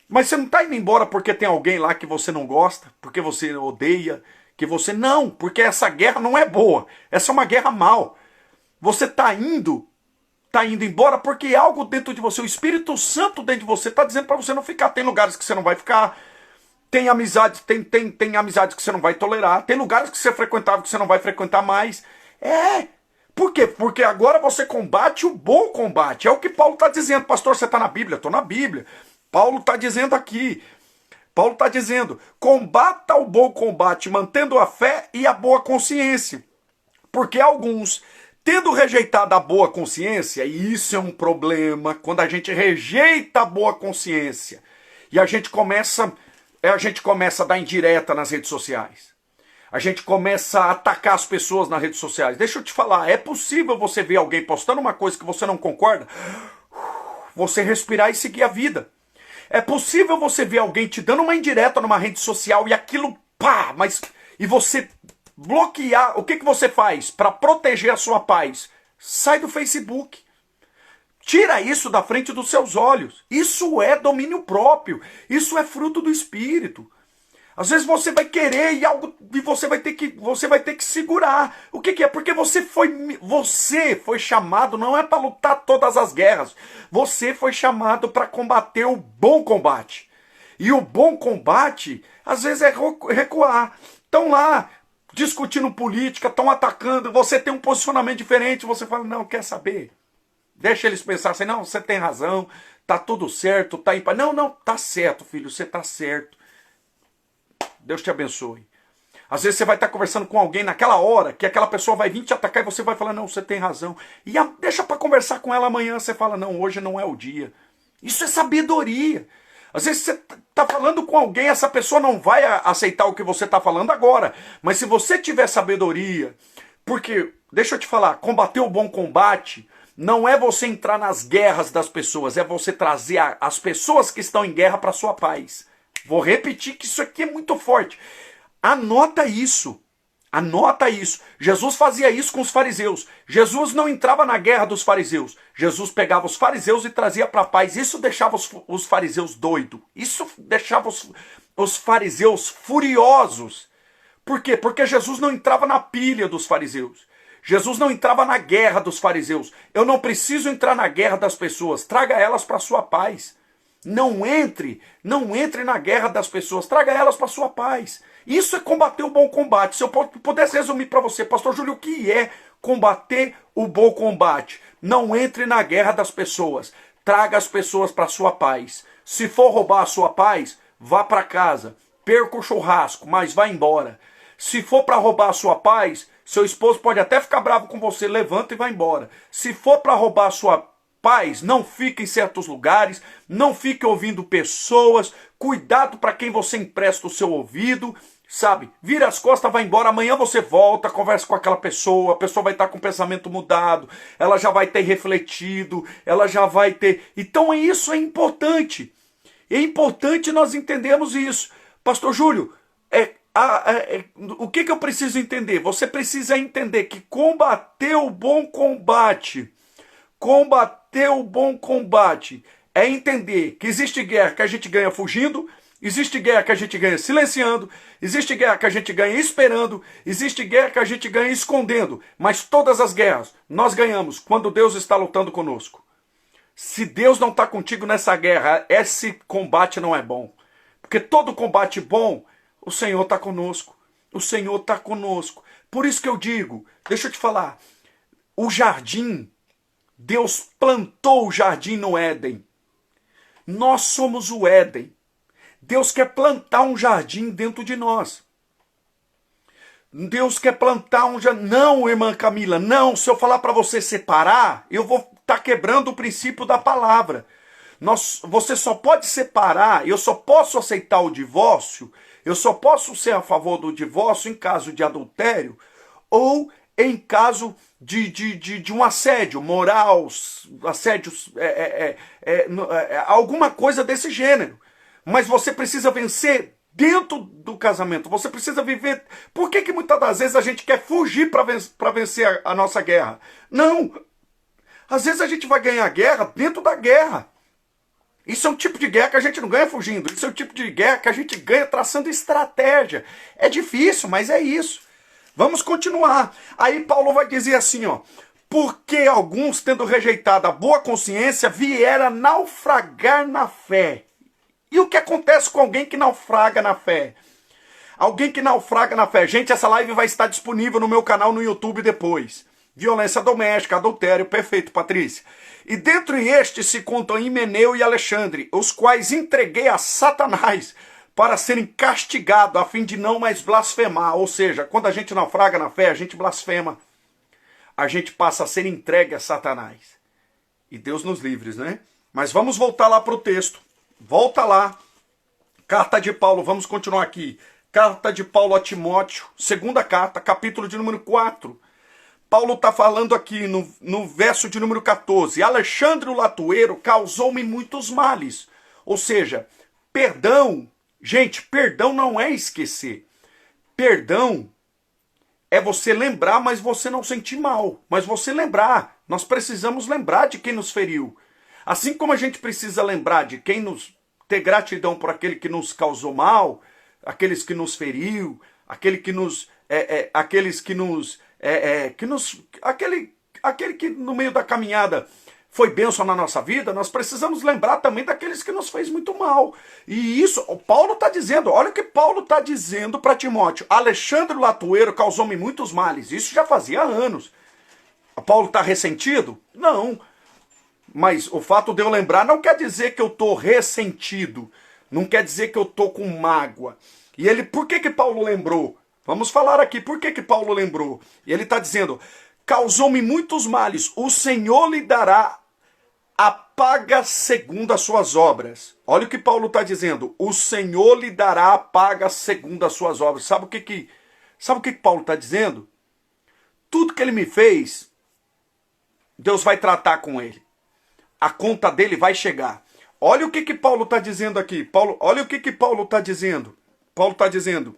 Mas você não está indo embora porque tem alguém lá que você não gosta, porque você odeia, que você... Não, porque essa guerra não é boa. Essa é uma guerra mal. Você está indo embora porque algo dentro de você, o Espírito Santo dentro de você está dizendo para você não ficar. Tem lugares que você não vai ficar. Tem amizades, tem amizades que você não vai tolerar. Tem lugares que você frequentava que você não vai frequentar mais. Por quê? Porque agora você combate o bom combate. É o que Paulo está dizendo. Pastor, você está na Bíblia? Estou na Bíblia. Paulo está dizendo aqui. Paulo está dizendo, combata o bom combate, mantendo a fé e a boa consciência. Porque alguns, tendo rejeitado a boa consciência, e isso é um problema, quando a gente rejeita a boa consciência, e a gente começa a dar indireta nas redes sociais. A gente começa a atacar as pessoas nas redes sociais. Deixa eu te falar, é possível você ver alguém postando uma coisa que você não concorda, você respirar e seguir a vida. É possível você ver alguém te dando uma indireta numa rede social e aquilo, e você bloquear. O que você faz para proteger a sua paz? Sai do Facebook. Tira isso da frente dos seus olhos. Isso é domínio próprio. Isso é fruto do Espírito. Às vezes você vai querer e você vai ter que segurar. O que é? Porque você foi chamado, não é para lutar todas as guerras. Você foi chamado para combater o bom combate. E o bom combate, às vezes, é recuar. Estão lá discutindo política, estão atacando, você tem um posicionamento diferente, você fala, não, quer saber? Deixa eles pensar assim, não, você tem razão, tá tudo certo, tá em paz. Não, tá certo, filho, você tá certo. Deus te abençoe. Às vezes você vai estar conversando com alguém naquela hora que aquela pessoa vai vir te atacar e você vai falar, não, você tem razão. E deixa para conversar com ela amanhã, você fala, não, hoje não é o dia. Isso é sabedoria. Às vezes você está falando com alguém, essa pessoa não vai aceitar o que você está falando agora. Mas se você tiver sabedoria, porque, deixa eu te falar, combater o bom combate não é você entrar nas guerras das pessoas, é você trazer as pessoas que estão em guerra para a sua paz. Vou repetir que isso aqui é muito forte. Anota isso. Anota isso. Jesus fazia isso com os fariseus. Jesus não entrava na guerra dos fariseus. Jesus pegava os fariseus e trazia para a paz. Isso deixava os fariseus doidos. Isso deixava os fariseus furiosos. Por quê? Porque Jesus não entrava na pilha dos fariseus. Jesus não entrava na guerra dos fariseus. Eu não preciso entrar na guerra das pessoas. Traga elas para a sua paz. Não entre na guerra das pessoas, traga elas para a sua paz. Isso é combater o bom combate. Se eu pudesse resumir para você, Pastor Júlio, o que é combater o bom combate? Não entre na guerra das pessoas, traga as pessoas para a sua paz. Se for roubar a sua paz, vá para casa, perca o churrasco, mas vá embora. Se for para roubar a sua paz, seu esposo pode até ficar bravo com você, levanta e vai embora. Se for para roubar a sua paz, não fique em certos lugares, não fique ouvindo pessoas, cuidado para quem você empresta o seu ouvido, sabe? Vira as costas, vai embora, amanhã você volta, conversa com aquela pessoa, a pessoa vai estar com o pensamento mudado, ela já vai ter refletido, ela já vai ter... Então isso é importante. É importante nós entendermos isso. Pastor Júlio, o que eu preciso entender? Você precisa entender que combater o bom combate é entender que existe guerra que a gente ganha fugindo, existe guerra que a gente ganha silenciando, existe guerra que a gente ganha esperando, existe guerra que a gente ganha escondendo, mas todas as guerras nós ganhamos quando Deus está lutando conosco. Se Deus não está contigo nessa guerra, esse combate não é bom. Porque todo combate bom, o Senhor está conosco. O Senhor está conosco. Por isso que eu digo, deixa eu te falar, o jardim, Deus plantou o jardim no Éden. Nós somos o Éden. Deus quer plantar um jardim dentro de nós. Deus quer plantar um jardim. Não, irmã Camila, não. Se eu falar para você separar, eu vou estar quebrando o princípio da palavra. Você só pode separar, eu só posso aceitar o divórcio, eu só posso ser a favor do divórcio em caso de adultério ou em caso de um assédio moral, assédio, alguma coisa desse gênero. Mas você precisa vencer dentro do casamento, você precisa viver. Por que muitas das vezes a gente quer fugir para vencer a nossa guerra? Não! Às vezes a gente vai ganhar a guerra dentro da guerra. Isso é um tipo de guerra que a gente não ganha fugindo. Isso é um tipo de guerra que a gente ganha traçando estratégia. É difícil, mas é isso. Vamos continuar. Aí Paulo vai dizer assim, ó. Porque alguns, tendo rejeitado a boa consciência, vieram a naufragar na fé. E o que acontece com alguém que naufraga na fé? Alguém que naufraga na fé. Gente, essa live vai estar disponível no meu canal no YouTube depois. Violência doméstica, adultério, perfeito, Patrícia. E dentre estes se contam Himeneu e Alexandre, os quais entreguei a Satanás para serem castigados, a fim de não mais blasfemar. Ou seja, quando a gente naufraga na fé, a gente blasfema. A gente passa a ser entregue a Satanás. E Deus nos livre, né? Mas vamos voltar lá para o texto. Volta lá. Carta de Paulo, vamos continuar aqui. Carta de Paulo a Timóteo, segunda carta, capítulo de número 4. Paulo está falando aqui no verso de número 14. Alexandre o latueiro causou-me muitos males. Ou seja, perdão. Gente, perdão não é esquecer. Perdão é você lembrar, mas você não sentir mal. Mas você lembrar. Nós precisamos lembrar de quem nos feriu. Assim como a gente precisa lembrar de quem nos... ter gratidão por aquele que nos causou mal, aqueles que nos feriu, aquele que nos... aquele que no meio da caminhada foi bênção na nossa vida, nós precisamos lembrar também daqueles que nos fez muito mal. E isso, o Paulo está dizendo, olha o que Paulo está dizendo para Timóteo. Alexandre o latueiro causou-me muitos males. Isso já fazia anos. Paulo está ressentido? Não. Mas o fato de eu lembrar não quer dizer que eu estou ressentido. Não quer dizer que eu estou com mágoa. E ele, por que Paulo lembrou? Vamos falar aqui, por que Paulo lembrou? E ele está dizendo, causou-me muitos males, o Senhor lhe dará a paga segundo as suas obras. Olha o que Paulo está dizendo, o Senhor lhe dará a paga segundo as suas obras. Sabe o que Paulo está dizendo? Tudo que ele me fez, Deus vai tratar com ele. A conta dele vai chegar. Olha o que Paulo está dizendo aqui. Olha o que Paulo está dizendo. Paulo está dizendo,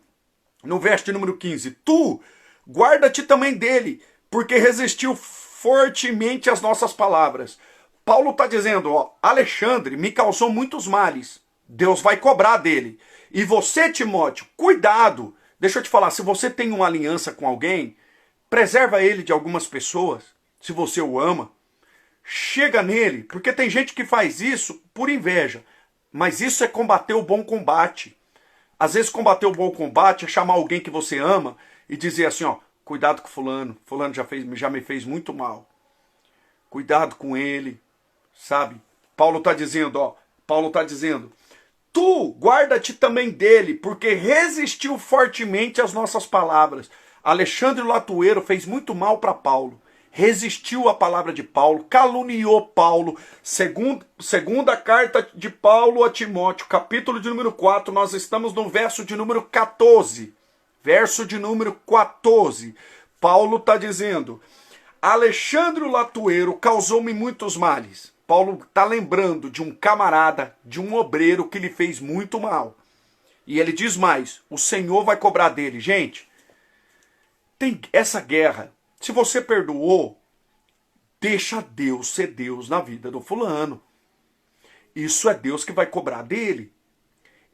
no verso de número 15, tu, guarda-te também dele, porque resistiu fortemente às nossas palavras. Paulo está dizendo, ó, Alexandre me causou muitos males, Deus vai cobrar dele. E você, Timóteo, cuidado, deixa eu te falar, se você tem uma aliança com alguém, preserva ele de algumas pessoas, se você o ama, chega nele, porque tem gente que faz isso por inveja, mas isso é combater o bom combate. Às vezes combater o bom combate é chamar alguém que você ama e dizer assim, ó, cuidado com fulano já me fez muito mal. Cuidado com ele, sabe? Paulo está dizendo, tu guarda-te também dele, porque resistiu fortemente às nossas palavras. Alexandre o latueiro fez muito mal para Paulo. Resistiu à palavra de Paulo, caluniou Paulo. Segunda carta de Paulo a Timóteo, capítulo de número 4, nós estamos no verso de número 14. verso de número 14. Paulo está dizendo: Alexandre o latoeiro causou-me muitos males. Paulo está lembrando de um camarada, de um obreiro que lhe fez muito mal. E ele diz mais: o Senhor vai cobrar dele. Gente, tem essa guerra. Se você perdoou, deixa Deus ser Deus na vida do fulano. Isso é Deus que vai cobrar dele.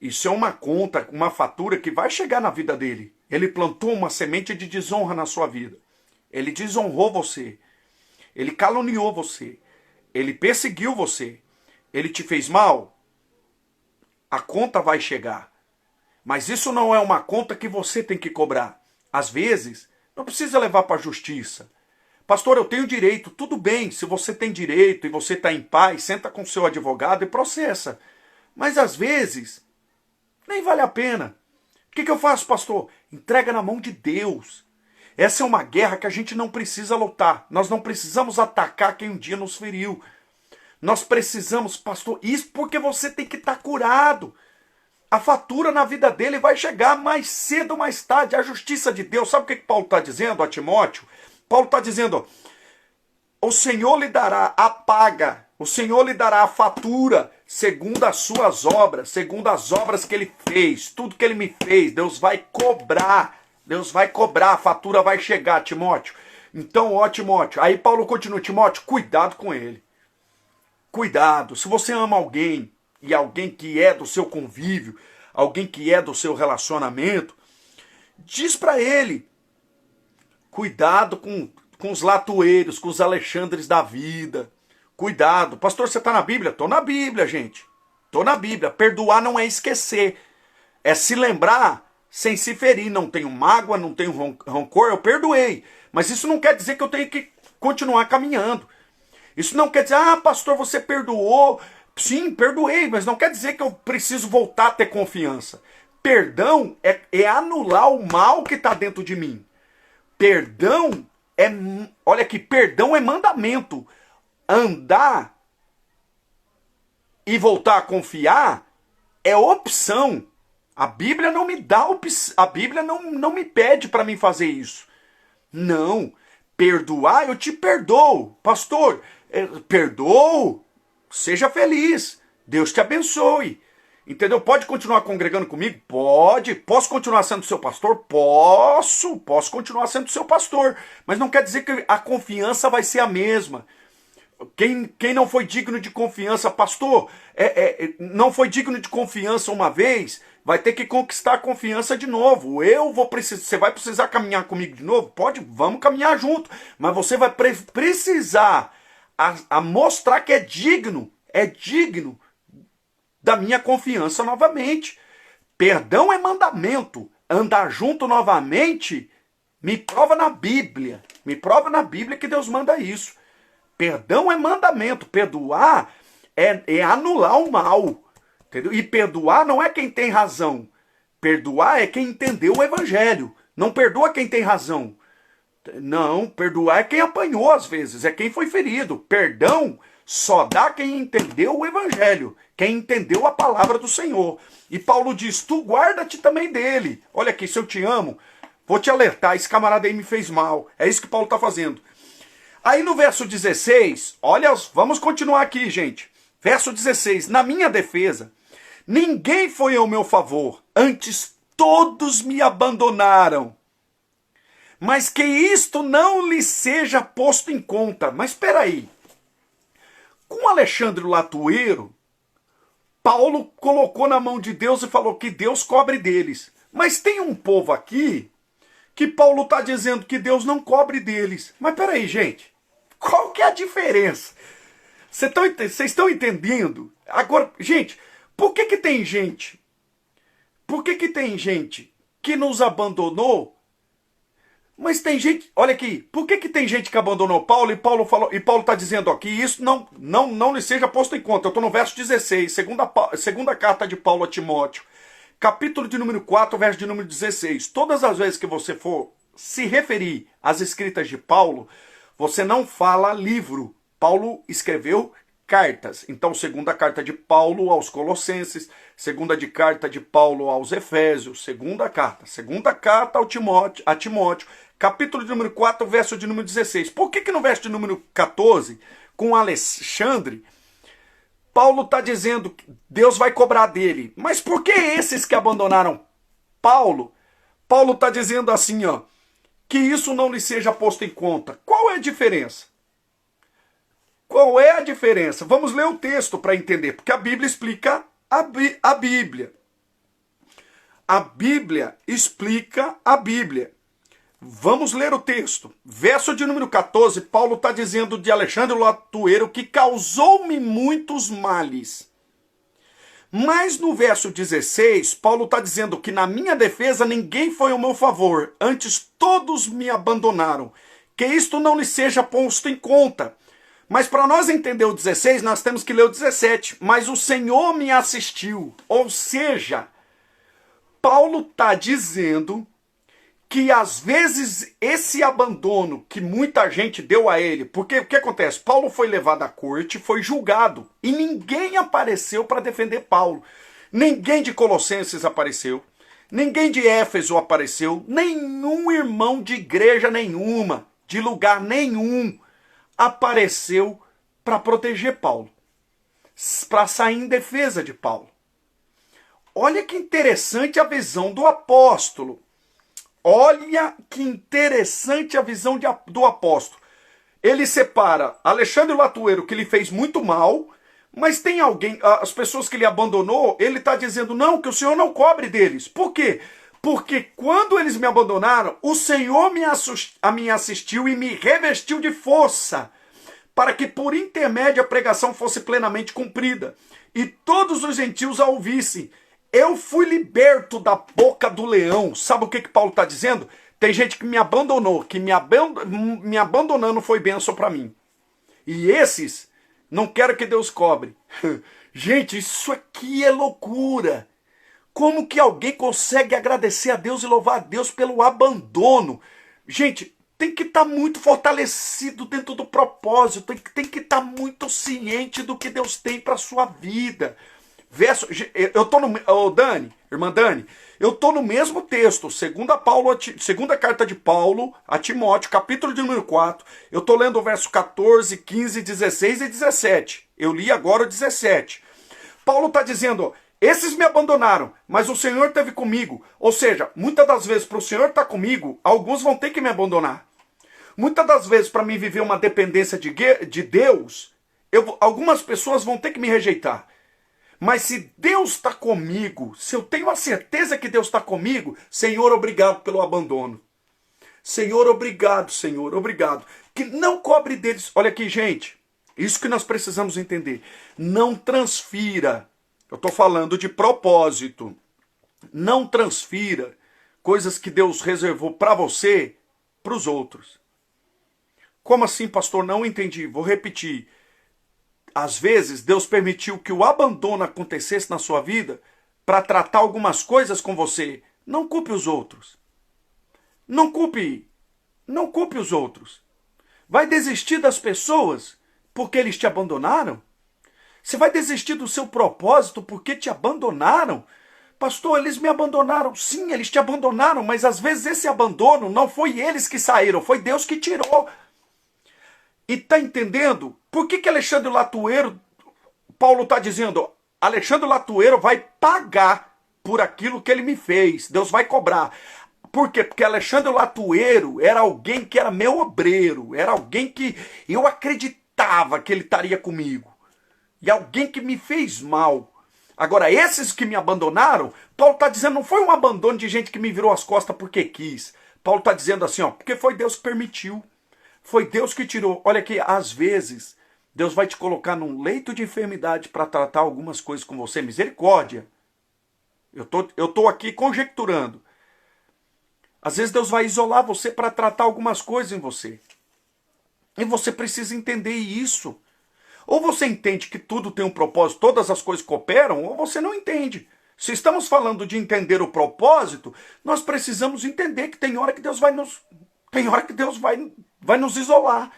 Isso é uma conta, uma fatura que vai chegar na vida dele. Ele plantou uma semente de desonra na sua vida. Ele desonrou você. Ele caluniou você. Ele perseguiu você. Ele te fez mal. A conta vai chegar. Mas isso não é uma conta que você tem que cobrar. Às vezes, não precisa levar para a justiça. Pastor, eu tenho direito. Tudo bem, se você tem direito e você está em paz, senta com seu advogado e processa. Mas às vezes, nem vale a pena. O que eu faço, pastor? Entrega na mão de Deus. Essa é uma guerra que a gente não precisa lutar. Nós não precisamos atacar quem um dia nos feriu. Nós precisamos, pastor, isso porque você tem que estar curado. A fatura na vida dele vai chegar mais cedo ou mais tarde. A justiça de Deus. Sabe o que Paulo está dizendo a Timóteo? Paulo está dizendo: o Senhor lhe dará a paga, o Senhor lhe dará a fatura, segundo as suas obras, segundo as obras que ele fez, tudo que ele me fez, Deus vai cobrar. Deus vai cobrar, a fatura vai chegar, Timóteo. Então, ó Timóteo, aí Paulo continua: Timóteo, cuidado com ele. Cuidado, se você ama alguém, e alguém que é do seu convívio, alguém que é do seu relacionamento, diz para ele: cuidado com os latoeiros, com os Alexandres da vida. Cuidado. Pastor, você está na Bíblia? Estou na Bíblia, gente. Estou na Bíblia. Perdoar não é esquecer. É se lembrar sem se ferir. Não tenho mágoa, não tenho rancor, eu perdoei. Mas isso não quer dizer que eu tenho que continuar caminhando. Isso não quer dizer: ah, pastor, você perdoou. Sim, perdoei, mas não quer dizer que eu preciso voltar a ter confiança. Perdão é anular o mal que está dentro de mim. Perdão é, olha aqui, perdão é mandamento. Andar e voltar a confiar é opção. A Bíblia não me dá opção, a Bíblia não me pede para mim fazer isso. Não, perdoar, eu te perdoo. Pastor, perdoo, seja feliz, Deus te abençoe. Entendeu? Pode continuar congregando comigo? Pode. Posso continuar sendo seu pastor? Posso continuar sendo seu pastor. Mas não quer dizer que a confiança vai ser a mesma. Quem não foi digno de confiança, pastor, não foi digno de confiança uma vez, vai ter que conquistar a confiança de novo. Você vai precisar caminhar comigo de novo? Pode, vamos caminhar junto. Mas você vai precisar a mostrar que é digno da minha confiança novamente. Perdão é mandamento. Andar junto novamente, me prova na Bíblia. Me prova na Bíblia que Deus manda isso. Perdão é mandamento. Perdoar é anular o mal. Entendeu? E perdoar não é quem tem razão. Perdoar é quem entendeu o evangelho. Não perdoa quem tem razão. Não, perdoar é quem apanhou às vezes, é quem foi ferido. Perdão só dá quem entendeu o evangelho, quem entendeu a palavra do Senhor. E Paulo diz: tu guarda-te também dele. Olha aqui, se eu te amo, vou te alertar, esse camarada aí me fez mal. É isso que Paulo está fazendo. Aí no verso 16, olha, vamos continuar aqui, gente. Verso 16, na minha defesa, ninguém foi ao meu favor, antes todos me abandonaram. Mas que isto não lhe seja posto em conta. Mas espera aí. Com Alexandre o latoeiro, Paulo colocou na mão de Deus e falou que Deus cobre deles. Mas tem um povo aqui que Paulo está dizendo que Deus não cobre deles. Mas peraí, gente, qual que é a diferença? Vocês estão entendendo? Agora, gente, por que tem gente que nos abandonou? Mas tem gente, olha aqui, por que tem gente que abandonou Paulo e Paulo está dizendo aqui, isso não lhe seja posto em conta. Eu estou no verso 16, segunda carta de Paulo a Timóteo, capítulo de número 4, verso de número 16. Todas as vezes que você for se referir às escritas de Paulo, você não fala livro. Paulo escreveu cartas. Então, segunda carta de Paulo aos Colossenses, segunda carta de Paulo aos Efésios, segunda carta a Timóteo, capítulo de número 4, verso de número 16. Por que no verso de número 14, com Alexandre, Paulo está dizendo que Deus vai cobrar dele? Mas por que esses que abandonaram Paulo? Paulo está dizendo assim, ó, que isso não lhe seja posto em conta. Qual é a diferença? Qual é a diferença? Vamos ler o texto para entender, porque a Bíblia explica a Bíblia. A Bíblia explica a Bíblia. Vamos ler o texto. Verso de número 14, Paulo está dizendo de Alexandre Latuero que causou-me muitos males. Mas no verso 16, Paulo está dizendo que na minha defesa ninguém foi ao meu favor, antes todos me abandonaram. Que isto não lhe seja posto em conta. Mas para nós entender o 16, nós temos que ler o 17. Mas o Senhor me assistiu. Ou seja, Paulo está dizendo que às vezes esse abandono que muita gente deu a ele, porque o que acontece? Paulo foi levado à corte, foi julgado, e ninguém apareceu para defender Paulo. Ninguém de Colossenses apareceu, ninguém de Éfeso apareceu, nenhum irmão de igreja nenhuma, de lugar nenhum, apareceu para proteger Paulo, para sair em defesa de Paulo. Olha que interessante a visão do apóstolo. Olha que interessante a visão do apóstolo. Ele separa Alexandre Latuero, que lhe fez muito mal, mas tem alguém, as pessoas que ele abandonou, ele está dizendo, não, que o Senhor não cobre deles. Por quê? Porque quando eles me abandonaram, o Senhor me assistiu e me revestiu de força, para que por intermédio a pregação fosse plenamente cumprida, e todos os gentios a ouvissem. Eu fui liberto da boca do leão. Sabe o que Paulo está dizendo? Tem gente que me abandonou, que me abandonando foi bênção para mim. E esses, não quero que Deus cobre. Gente, isso aqui é loucura. Como que alguém consegue agradecer a Deus e louvar a Deus pelo abandono? Gente, tem que estar muito fortalecido dentro do propósito, tem que estar muito ciente do que Deus tem para a sua vida. Eu tô no, irmã Dani, eu tô no mesmo texto, segunda carta de Paulo a Timóteo, capítulo de número 4. Eu tô lendo o verso 14, 15, 16 e 17. Eu li agora o 17. Paulo está dizendo, esses me abandonaram, mas o Senhor esteve comigo. Ou seja, muitas das vezes para o Senhor estar comigo, alguns vão ter que me abandonar. Muitas das vezes para mim viver uma dependência de Deus, algumas pessoas vão ter que me rejeitar. Mas se Deus está comigo, se eu tenho a certeza que Deus está comigo, Senhor, obrigado pelo abandono. Senhor, obrigado, Senhor, obrigado. Que não cobre deles. Olha aqui, gente, isso que nós precisamos entender. Não transfira, eu estou falando de propósito, não transfira coisas que Deus reservou para você, para os outros. Como assim, pastor? Não entendi, vou repetir. Às vezes, Deus permitiu que o abandono acontecesse na sua vida para tratar algumas coisas com você. Não culpe os outros. Não culpe os outros. Vai desistir das pessoas porque eles te abandonaram? Você vai desistir do seu propósito porque te abandonaram? Pastor, eles me abandonaram. Sim, eles te abandonaram, mas às vezes esse abandono não foi eles que saíram, foi Deus que tirou. E está entendendo? Por que Alexandre Latuero, Paulo está dizendo, Alexandre Latuero vai pagar por aquilo que ele me fez. Deus vai cobrar. Por quê? Porque Alexandre Latuero era alguém que era meu obreiro, era alguém que eu acreditava que ele estaria comigo. E alguém que me fez mal. Agora, esses que me abandonaram, Paulo está dizendo, não foi um abandono de gente que me virou as costas porque quis. Paulo está dizendo assim, ó, porque foi Deus que permitiu. Foi Deus que tirou. Olha aqui, às vezes, Deus vai te colocar num leito de enfermidade para tratar algumas coisas com você. Misericórdia. Eu tô aqui conjecturando. Às vezes Deus vai isolar você para tratar algumas coisas em você. E você precisa entender isso. Ou você entende que tudo tem um propósito, todas as coisas cooperam, ou você não entende. Se estamos falando de entender o propósito, nós precisamos entender que tem hora que Deus vai nos... Tem hora que Deus vai nos isolar.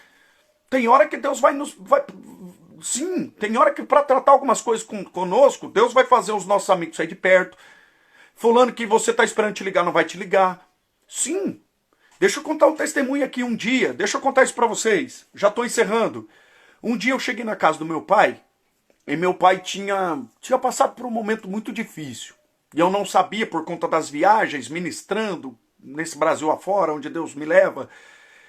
Tem hora que Deus vai Sim, tem hora que para tratar algumas coisas conosco, Deus vai fazer os nossos amigos sair de perto. Fulano que você está esperando te ligar não vai te ligar. Sim. Deixa eu contar um testemunho aqui um dia. Deixa eu contar isso para vocês. Já estou encerrando. Um dia eu cheguei na casa do meu pai e meu pai tinha passado por um momento muito difícil. E eu não sabia por conta das viagens, ministrando nesse Brasil afora, onde Deus me leva.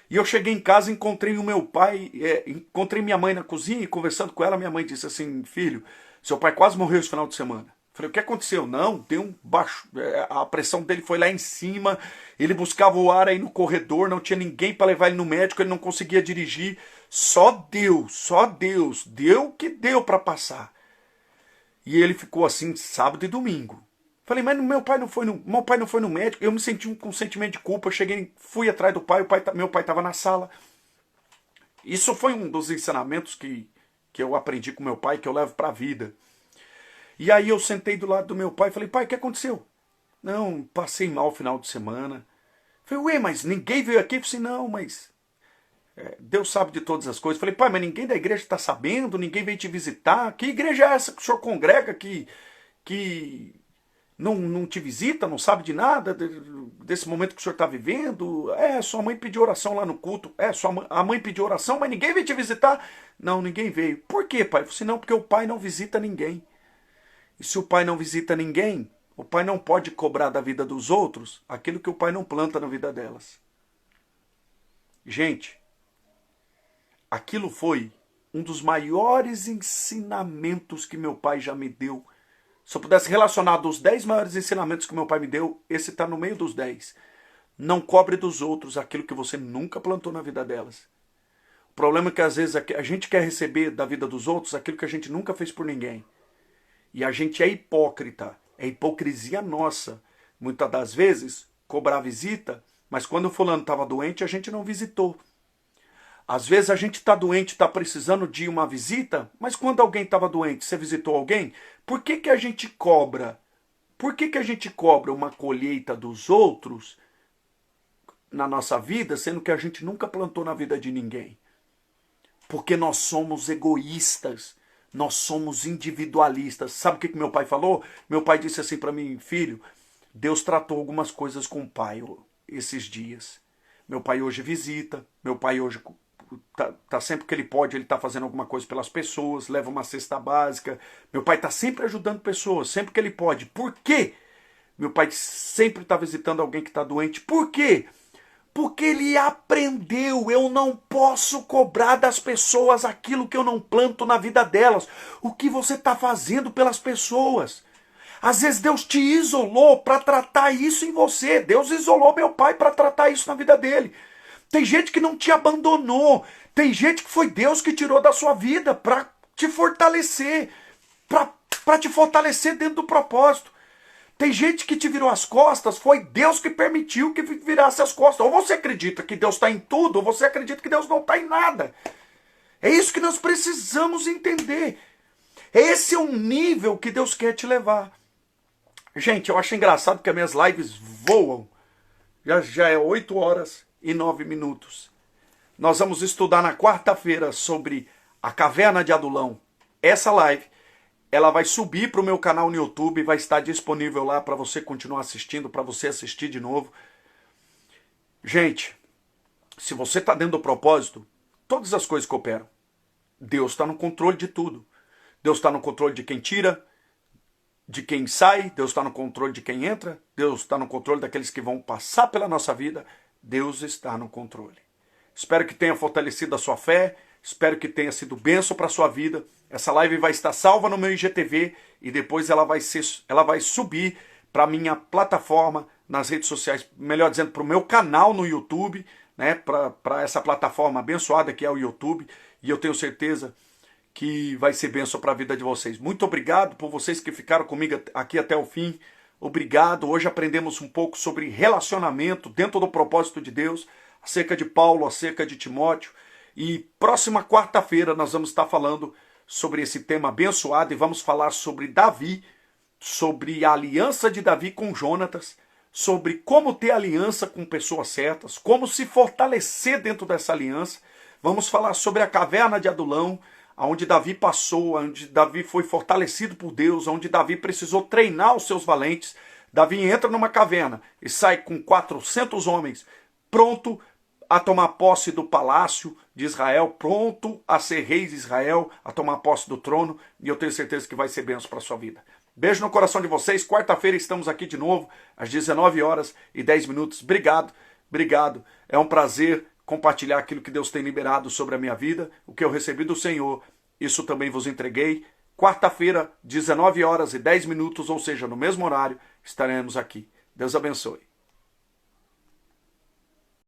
E eu cheguei em casa e encontrei o meu pai, encontrei minha mãe na cozinha e conversando com ela, minha mãe disse assim, filho, seu pai quase morreu esse final de semana. Falei, o que aconteceu? Não, deu um baixo, a pressão dele foi lá em cima, ele buscava o ar aí no corredor, não tinha ninguém para levar ele no médico, ele não conseguia dirigir, só Deus, deu o que deu para passar. E ele ficou assim sábado e domingo. Falei, mas meu pai não foi no médico, eu me senti com um sentimento de culpa, eu cheguei, fui atrás do pai, meu pai estava na sala. Isso foi um dos ensinamentos que eu aprendi com meu pai, que eu levo para a vida. E aí eu sentei do lado do meu pai e falei, pai, o que aconteceu? Não, passei mal o final de semana. Falei, ué, mas ninguém veio aqui? Eu falei, não, mas Deus sabe de todas as coisas. Falei, pai, mas ninguém da igreja está sabendo, ninguém veio te visitar. Que igreja é essa que o senhor congrega que não te visita, não sabe de nada desse momento que o senhor está vivendo? Sua mãe pediu oração lá no culto. A mãe pediu oração, mas ninguém veio te visitar? Não, ninguém veio. Por quê, pai? Eu falei, não, porque o pai não visita ninguém. E se o pai não visita ninguém, o pai não pode cobrar da vida dos outros aquilo que o pai não planta na vida delas. Gente, aquilo foi um dos maiores ensinamentos que meu pai já me deu. Se eu pudesse relacionar dos 10 maiores ensinamentos que meu pai me deu, esse está no meio dos 10. Não cobre dos outros aquilo que você nunca plantou na vida delas. O problema é que às vezes a gente quer receber da vida dos outros aquilo que a gente nunca fez por ninguém. E a gente é hipócrita, é hipocrisia nossa. Muitas das vezes, cobrar visita, mas quando o fulano estava doente, a gente não visitou. Às vezes a gente está doente, está precisando de uma visita, mas quando alguém estava doente, você visitou alguém? Por que a gente cobra? Por que a gente cobra uma colheita dos outros na nossa vida, sendo que a gente nunca plantou na vida de ninguém? Porque nós somos egoístas. Nós somos individualistas. Sabe o que meu pai falou? Meu pai disse assim para mim, filho, Deus tratou algumas coisas com o pai esses dias. Meu pai hoje visita, meu pai hoje tá sempre que ele pode, ele está fazendo alguma coisa pelas pessoas, leva uma cesta básica. Meu pai está sempre ajudando pessoas, sempre que ele pode. Por quê? Meu pai sempre está visitando alguém que está doente. Por quê? Porque ele aprendeu, eu não posso cobrar das pessoas aquilo que eu não planto na vida delas. O que você está fazendo pelas pessoas? Às vezes Deus te isolou para tratar isso em você. Deus isolou meu pai para tratar isso na vida dele. Tem gente que não te abandonou. Tem gente que foi Deus que tirou da sua vida para te fortalecer. Para te fortalecer dentro do propósito. Tem gente que te virou as costas, foi Deus que permitiu que virasse as costas. Ou você acredita que Deus está em tudo, ou você acredita que Deus não está em nada. É isso que nós precisamos entender. Esse é o nível que Deus quer te levar. Gente, eu acho engraçado que as minhas lives voam. Já é 8 horas e 9 minutos. Nós vamos estudar na quarta-feira sobre a caverna de Adulão. Essa live, ela vai subir para o meu canal no YouTube, vai estar disponível lá para você continuar assistindo, para você assistir de novo. Gente, se você está dentro do propósito, todas as coisas cooperam. Deus está no controle de tudo. Deus está no controle de quem tira, de quem sai, Deus está no controle de quem entra, Deus está no controle daqueles que vão passar pela nossa vida, Deus está no controle. Espero que tenha fortalecido a sua fé, espero que tenha sido bênção para a sua vida. Essa live vai estar salva no meu IGTV e depois ela vai subir para a minha plataforma nas redes sociais, melhor dizendo, para o meu canal no YouTube, né, para essa plataforma abençoada que é o YouTube, e eu tenho certeza que vai ser bênção para a vida de vocês. Muito obrigado por vocês que ficaram comigo aqui até o fim. Obrigado. Hoje aprendemos um pouco sobre relacionamento dentro do propósito de Deus, acerca de Paulo, acerca de Timóteo. E próxima quarta-feira nós vamos estar falando sobre esse tema abençoado e vamos falar sobre Davi, sobre a aliança de Davi com Jonatas, sobre como ter aliança com pessoas certas, como se fortalecer dentro dessa aliança. Vamos falar sobre a caverna de Adulão, onde Davi passou, onde Davi foi fortalecido por Deus, onde Davi precisou treinar os seus valentes. Davi entra numa caverna e sai com 400 homens, pronto a tomar posse do palácio de Israel, pronto a ser rei de Israel, a tomar posse do trono, e eu tenho certeza que vai ser bênção para a sua vida. Beijo no coração de vocês. Quarta-feira estamos aqui de novo, às 19h10. Obrigado, obrigado. É um prazer compartilhar aquilo que Deus tem liberado sobre a minha vida, o que eu recebi do Senhor, isso também vos entreguei. Quarta-feira, 19h10, ou seja, no mesmo horário, estaremos aqui. Deus abençoe.